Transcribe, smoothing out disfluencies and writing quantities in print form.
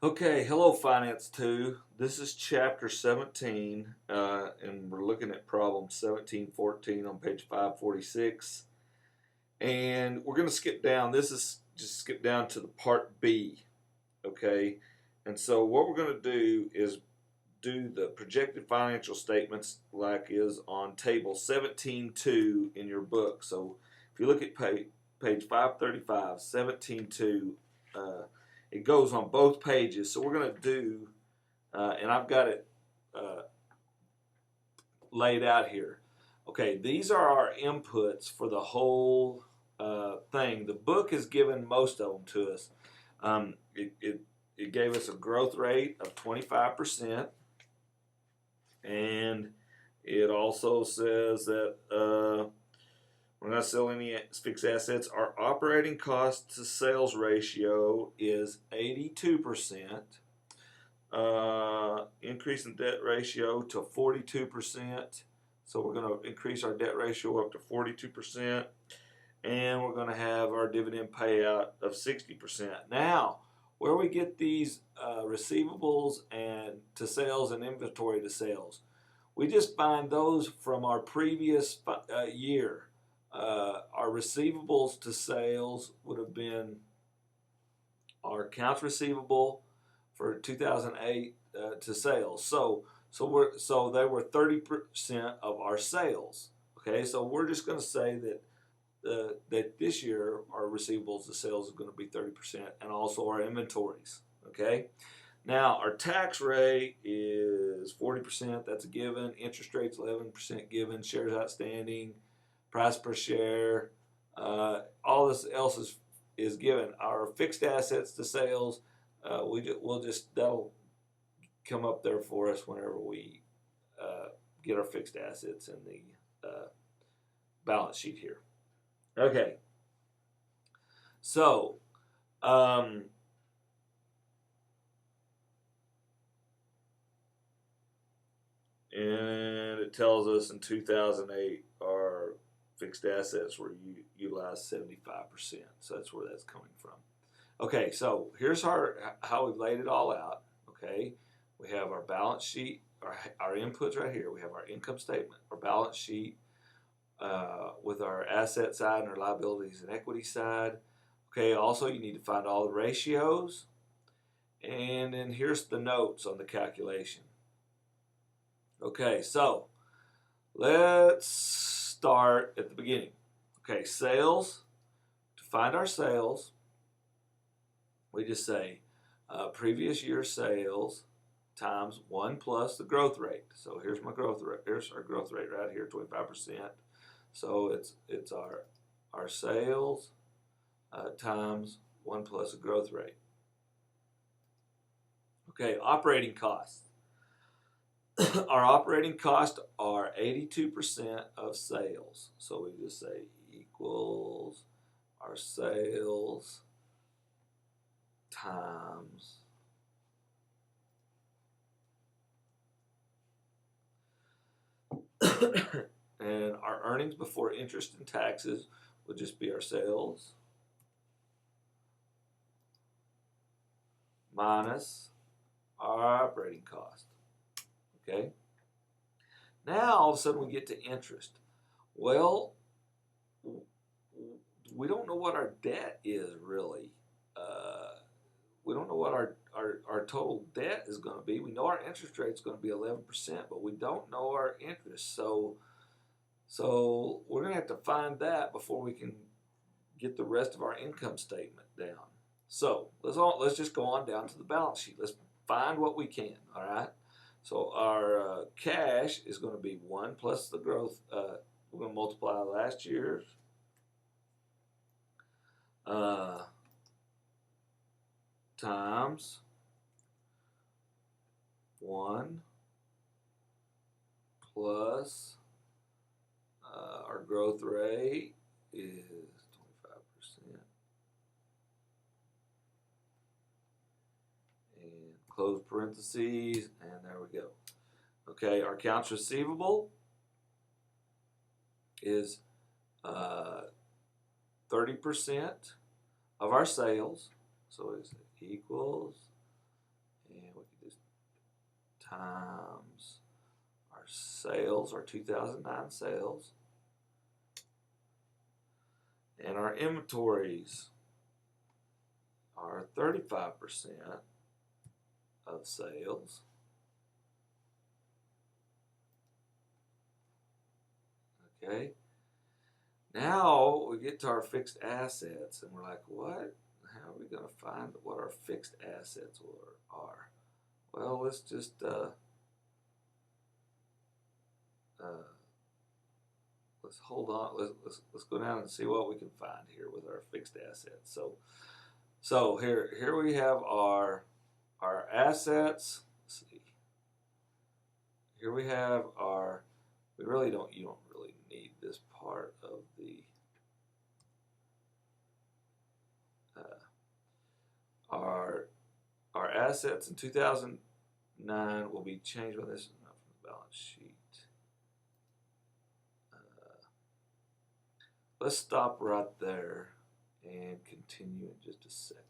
Okay, hello Finance 2. This is chapter 17, and we're looking at problem 1714 on page 546. And we're going to skip down. This is just skip down to the part B, okay? And so what we're going to do is do the projected financial statements like is on table 17.2 in your book. So if you look at page 535, 17.2, it goes on both pages. So we're going to do, and I've got it uh, laid out here. Okay, these are our inputs for the whole thing. The book has given most of them to us. It gave us a growth rate of 25%, and it also says that we're not selling any fixed assets. Our operating cost to sales ratio is 82%. Increase in debt ratio to 42%. So we're going to increase our debt ratio up to 42%. And we're going to have our dividend payout of 60%. Now, where we get these receivables and to sales and inventory to sales, we just find those from our previous year. Our receivables to sales would have been our accounts receivable for 2008 to sales. So they were 30% of our sales. Okay, so we're just going to say that this year our receivables to sales is going to be 30%, and also our inventories. Okay, now our tax rate is 40%. That's a given. Interest rate's 11% given. Shares outstanding, price per share, all this else is given. Our fixed assets to sales, that'll come up there for us whenever we get our fixed assets in the balance sheet here. Okay, so and it tells us in 2008 our fixed assets were utilized 75%. So that's where that's coming from. Okay, so here's how we've laid it all out. Okay, we have our balance sheet, our inputs right here. We have our income statement, our balance sheet with our asset side and our liabilities and equity side. Okay, also you need to find all the ratios. And then here's the notes on the calculation. Okay, so let's start at the beginning. Okay, sales. To find our sales, we just say previous year sales times 1 plus the growth rate. So here's my growth rate. Here's our growth rate right here, 25%. So it's our sales times 1 plus the growth rate. Okay, operating costs. Our operating costs are 82% of sales. So we just say equals our sales times and our earnings before interest and taxes would just be our sales minus our operating cost. Okay. Now all of a sudden we get to interest. Well, we don't know what our debt is really. We don't know what our total debt is going to be. We know our interest rate is going to be 11%, but we don't know our interest. So we're going to have to find that before we can get the rest of our income statement down. So let's just go on down to the balance sheet. Let's find what we can. All right. So our cash is going to be 1 plus the growth. We're going to multiply last year's times 1 plus our growth rate is 25%. And close parentheses, and there we go. Okay, our accounts receivable is 30% of our sales. So it equals and we can just times our sales, our 2009 sales, and our inventories are 35% of sales. Okay. Now we get to our fixed assets, and we're like, what? How are we going to find what our fixed assets are? Well, let's just let's hold on. Let's go down and see what we can find here with our fixed assets. So here we have our assets. Let's see. Here we have our. You don't really need this part of the our assets in 2009 will be changed when this is not from the balance sheet. Let's stop right there and continue in just a second.